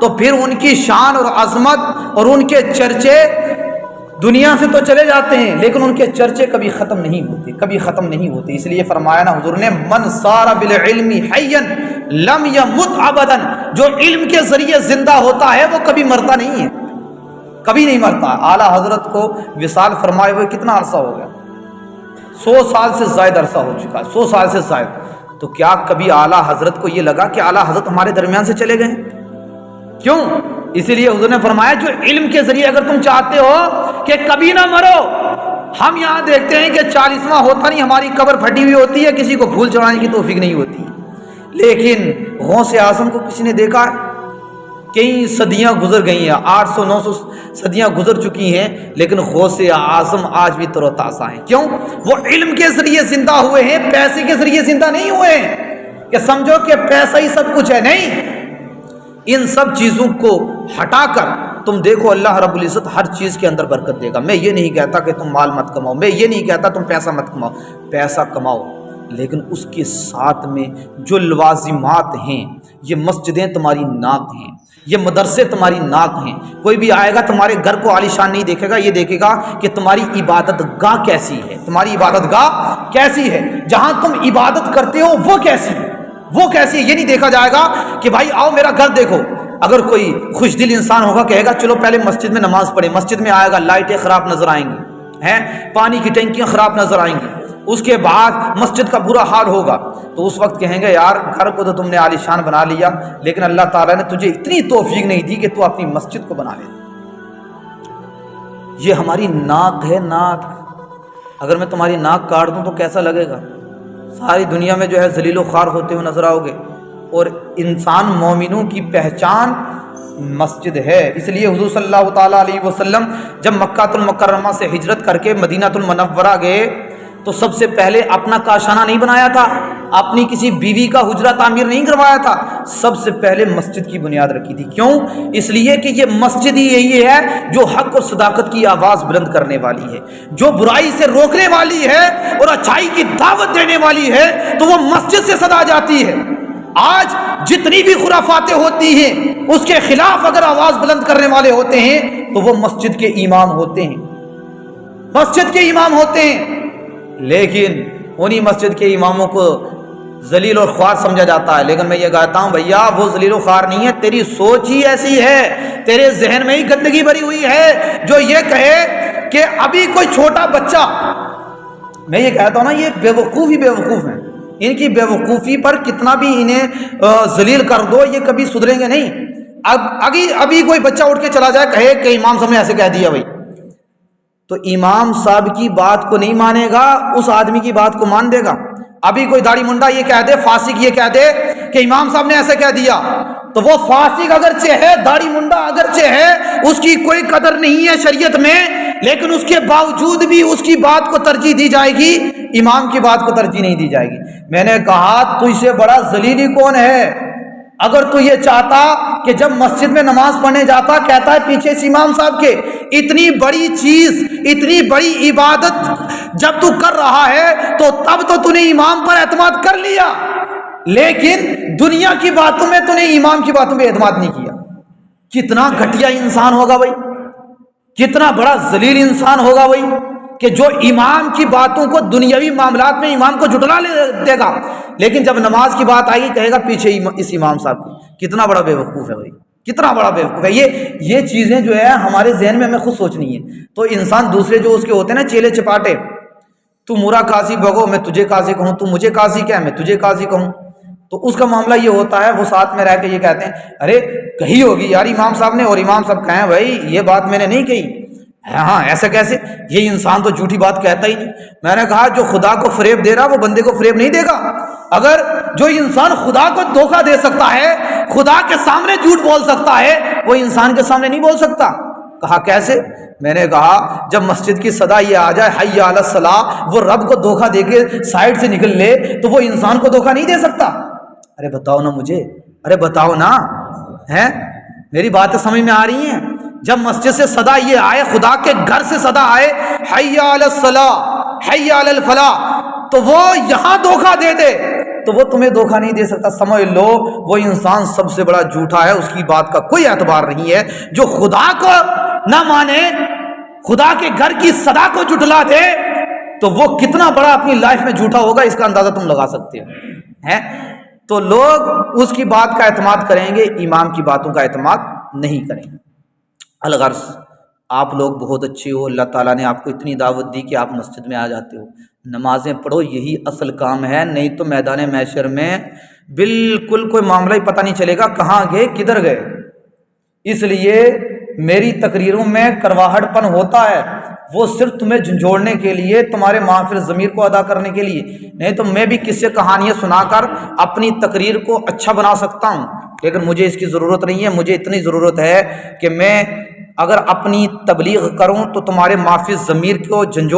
تو پھر ان کی شان اور عظمت اور ان کے چرچے دنیا سے تو چلے جاتے ہیں لیکن ان کے چرچے کبھی ختم نہیں ہوتے. اس لیے فرمایا نا حضور نے من سار بالعلم حیا لم یمت ابدا. جو علم کے ذریعے زندہ ہوتا ہے وہ کبھی مرتا نہیں ہے، کبھی نہیں مرتا. اعلیٰ حضرت کو وصال فرمائے ہوئے کتنا عرصہ ہو گیا؟ 100 سال سے زائد عرصہ ہو چکا ہے، 100 سال سے زائد. تو کیا کبھی اعلیٰ حضرت کو یہ لگا کہ اعلیٰ حضرت ہمارے درمیان سے چلے گئے؟ کیوں؟ اسی لیے حضور نے فرمایا جو علم کے ذریعے اگر تم چاہتے ہو کہ کبھی نہ مرو. ہم یہاں دیکھتے ہیں کہ 40واں ہوتا نہیں ہماری قبر پھٹی ہوئی ہوتی ہے، کسی کو پھول چڑھانے کی توفیق نہیں ہوتی. لیکن غوث اعظم کو کسی نے دیکھا ہے؟ کئی صدیاں گزر گئی ہیں، 800-900 صدیاں گزر چکی ہیں لیکن غوث اعظم آج بھی تر و تازہ ہیں. کیوں؟ وہ علم کے ذریعے زندہ ہوئے ہیں، پیسے کے ذریعے زندہ نہیں ہوئے ہیں کہ سمجھو کہ پیسہ ہی سب کچھ ہے. نہیں، ان سب چیزوں کو ہٹا کر تم دیکھو اللہ رب العزت ہر چیز کے اندر برکت دے گا. میں یہ نہیں کہتا کہ تم مال مت کماؤ، میں یہ نہیں کہتا تم پیسہ مت کماؤ، پیسہ کماؤ لیکن اس کے ساتھ میں جو لوازمات ہیں، یہ مسجدیں تمہاری ناک ہیں، یہ مدرسے تمہاری ناک ہیں. کوئی بھی آئے گا تمہارے گھر کو عالیشان نہیں دیکھے گا، یہ دیکھے گا کہ تمہاری عبادت گاہ کیسی ہے، تمہاری عبادت گاہ کیسی ہے، جہاں تم عبادت کرتے ہو وہ کیسی ہے. یہ نہیں دیکھا جائے گا کہ بھائی آؤ میرا گھر دیکھو. اگر کوئی خوش دل انسان ہوگا کہے گا چلو پہلے مسجد میں نماز پڑھیں، مسجد میں آئے گا لائٹیں خراب نظر آئیں گی ہیں، پانی کی ٹینکیاں خراب نظر آئیں گی، اس کے بعد مسجد کا برا حال ہوگا، تو اس وقت کہیں گے یار گھر کو تو تم نے عالی شان بنا لیا، لیکن اللہ تعالیٰ نے تجھے اتنی توفیق نہیں دی کہ تو اپنی مسجد کو بنا لے۔ یہ ہماری ناک ہے، ناک، اگر میں تمہاری ناک کاٹ دوں تو کیسا لگے گا؟ ساری دنیا میں جو ہے ذلیل و خوار ہوتے ہوئے نظر آؤ گے، اور انسان مومنوں کی پہچان مسجد ہے۔ اس لیے حضور صلی اللہ تعالیٰ علیہ وسلم جب مکہ المکرمہ سے ہجرت کر کے مدینہ المنورہ گئے تو سب سے پہلے اپنا کاشانہ نہیں بنایا تھا، اپنی کسی بیوی کا حجرہ تعمیر نہیں کروایا تھا، سب سے پہلے مسجد کی بنیاد رکھی تھی۔ کیوں؟ اس لیے کہ یہ مسجد ہی یہی ہے جو حق اور صداقت کی آواز بلند کرنے والی ہے، جو برائی سے روکنے والی ہے اور اچھائی کی دعوت دینے والی ہے، تو وہ مسجد سے صدا جاتی ہے۔ آج جتنی بھی خرافاتیں ہوتی ہیں اس کے خلاف اگر آواز بلند کرنے والے ہوتے ہیں تو وہ مسجد کے امام ہوتے ہیں، مسجد کے امام ہوتے ہیں۔ لیکن انہی مسجد کے اماموں کو ذلیل اور خوار سمجھا جاتا ہے۔ لیکن میں یہ کہتا ہوں بھیا وہ ذلیل و خوار نہیں ہے، تیری سوچ ہی ایسی ہے، تیرے ذہن میں ہی گندگی بھری ہوئی ہے جو یہ کہے کہ ابھی کوئی چھوٹا بچہ، میں یہ کہتا ہوں نا یہ بے وقوف ہیں، ان کی بے وقوفی پر کتنا بھی انہیں ذلیل کر دو یہ کبھی سدھریں گے نہیں۔ ابھی کوئی بچہ اٹھ کے چلا جائے کہے کہ امام صاحب نے ایسے کہہ دیا بھائی، تو امام صاحب کی بات کو نہیں مانے گا، اس آدمی کی بات کو مان دے گا۔ ابھی کوئی داڑھی منڈا یہ کہہ دے، فاسق یہ کہہ دے کہ امام صاحب نے ایسے کہہ دیا، تو وہ فاسق اگرچہ ہے، داڑھی منڈا اگرچہ ہے، اس کی کوئی قدر نہیں ہے شریعت میں، لیکن اس کے باوجود بھی اس کی بات کو ترجیح دی جائے گی، امام کی بات کو ترجیح نہیں دی جائے گی۔ میں نے کہا تجھ سے بڑا ذلیلی کون ہے؟ اگر تو یہ چاہتا کہ جب مسجد میں نماز پڑھنے جاتا کہتا ہے پیچھے سے امام صاحب کے، اتنی بڑی چیز، اتنی بڑی عبادت جب تو کر رہا ہے تو تب نے امام پر اعتماد کر لیا، لیکن دنیا کی باتوں میں نے امام کی باتوں پہ اعتماد نہیں کیا۔ کتنا گھٹیا انسان ہوگا بھائی، کتنا بڑا ذلیل انسان ہوگا بھائی کہ جو امام کی باتوں کو دنیاوی معاملات میں امام کو جھٹلا دے گا، لیکن جب نماز کی بات آئے گی کہے گا پیچھے اس امام صاحب کی۔ کتنا بڑا بے وقوف ہے بھائی، کتنا بڑا بے وقوف ہے۔ یہ چیزیں جو ہے ہمارے ذہن میں ہمیں خود سوچنی ہے۔ تو انسان دوسرے جو اس کے ہوتے ہیں نا چیلے چپاٹے، تو مورا قاضی بگو میں تجھے قاضی کہوں، تو مجھے قاضی کیا میں تجھے قاضی کہوں، تو اس کا معاملہ یہ ہوتا ہے وہ ساتھ میں رہ کے یہ کہتے ہیں ارے کہی ہوگی یار امام صاحب نے، اور امام صاحب کہیں بھائی یہ بات میں نے نہیں کہی، ہاں ایسا کیسے، یہ انسان تو جھوٹی بات کہتا ہی نہیں۔ میں نے کہا جو خدا کو فریب دے رہا وہ بندے کو فریب نہیں دے گا۔ اگر جو انسان خدا کو دھوکہ دے سکتا ہے، خدا کے سامنے جھوٹ بول سکتا ہے، وہ انسان کے سامنے نہیں بول سکتا۔ کہا کیسے؟ میں نے کہا جب مسجد کی صدا یہ آ جائے حی علی الصلاۃ، وہ رب کو دھوکہ دے کے سائڈ سے نکل لے تو وہ انسان کو دھوکہ نہیں دے سکتا۔ ارے بتاؤ نا مجھے، ارے بتاؤ نا، ہیں میری باتیں سمجھ میں آ رہی ہیں؟ جب مسجد سے صدا یہ آئے، خدا کے گھر سے صدا آئے حی علی الصلاۃ حی علی الفلاح، تو وہ یہاں دھوکہ دے دے تو وہ تمہیں دھوکہ نہیں دے سکتا۔ سمجھ لو وہ انسان سب سے بڑا جھوٹا ہے، اس کی بات کا کوئی اعتبار نہیں ہے۔ جو خدا کو نہ مانے، خدا کے گھر کی صدا کو جھٹلا دے، تو وہ کتنا بڑا اپنی لائف میں جھوٹا ہوگا اس کا اندازہ تم لگا سکتے ہو، ہیں؟ تو لوگ اس کی بات کا اعتماد کریں گے، امام کی باتوں کا اعتماد نہیں کریں گے۔ الغرض آپ لوگ بہت اچھے ہو، اللہ تعالیٰ نے آپ کو اتنی دعوت دی کہ آپ مسجد میں آ جاتے ہو، نمازیں پڑھو، یہی اصل کام ہے، نہیں تو میدان محشر میں بالکل کوئی معاملہ ہی پتہ نہیں چلے گا کہاں گئے کدھر گئے۔ اس لیے میری تقریروں میں کرواہٹ پن ہوتا ہے، وہ صرف تمہیں جھنجھوڑنے کے لیے، تمہارے معافر ضمیر کو ادا کرنے کے لیے، نہیں تو میں بھی قصے کہانیاں سنا کر اپنی تقریر کو اچھا بنا سکتا ہوں، لیکن مجھے اس کی ضرورت نہیں ہے۔ مجھے اتنی ضرورت ہے کہ میں اگر اپنی تبلیغ کروں تو تمہارے معافر ضمیر کو جھنجھوڑ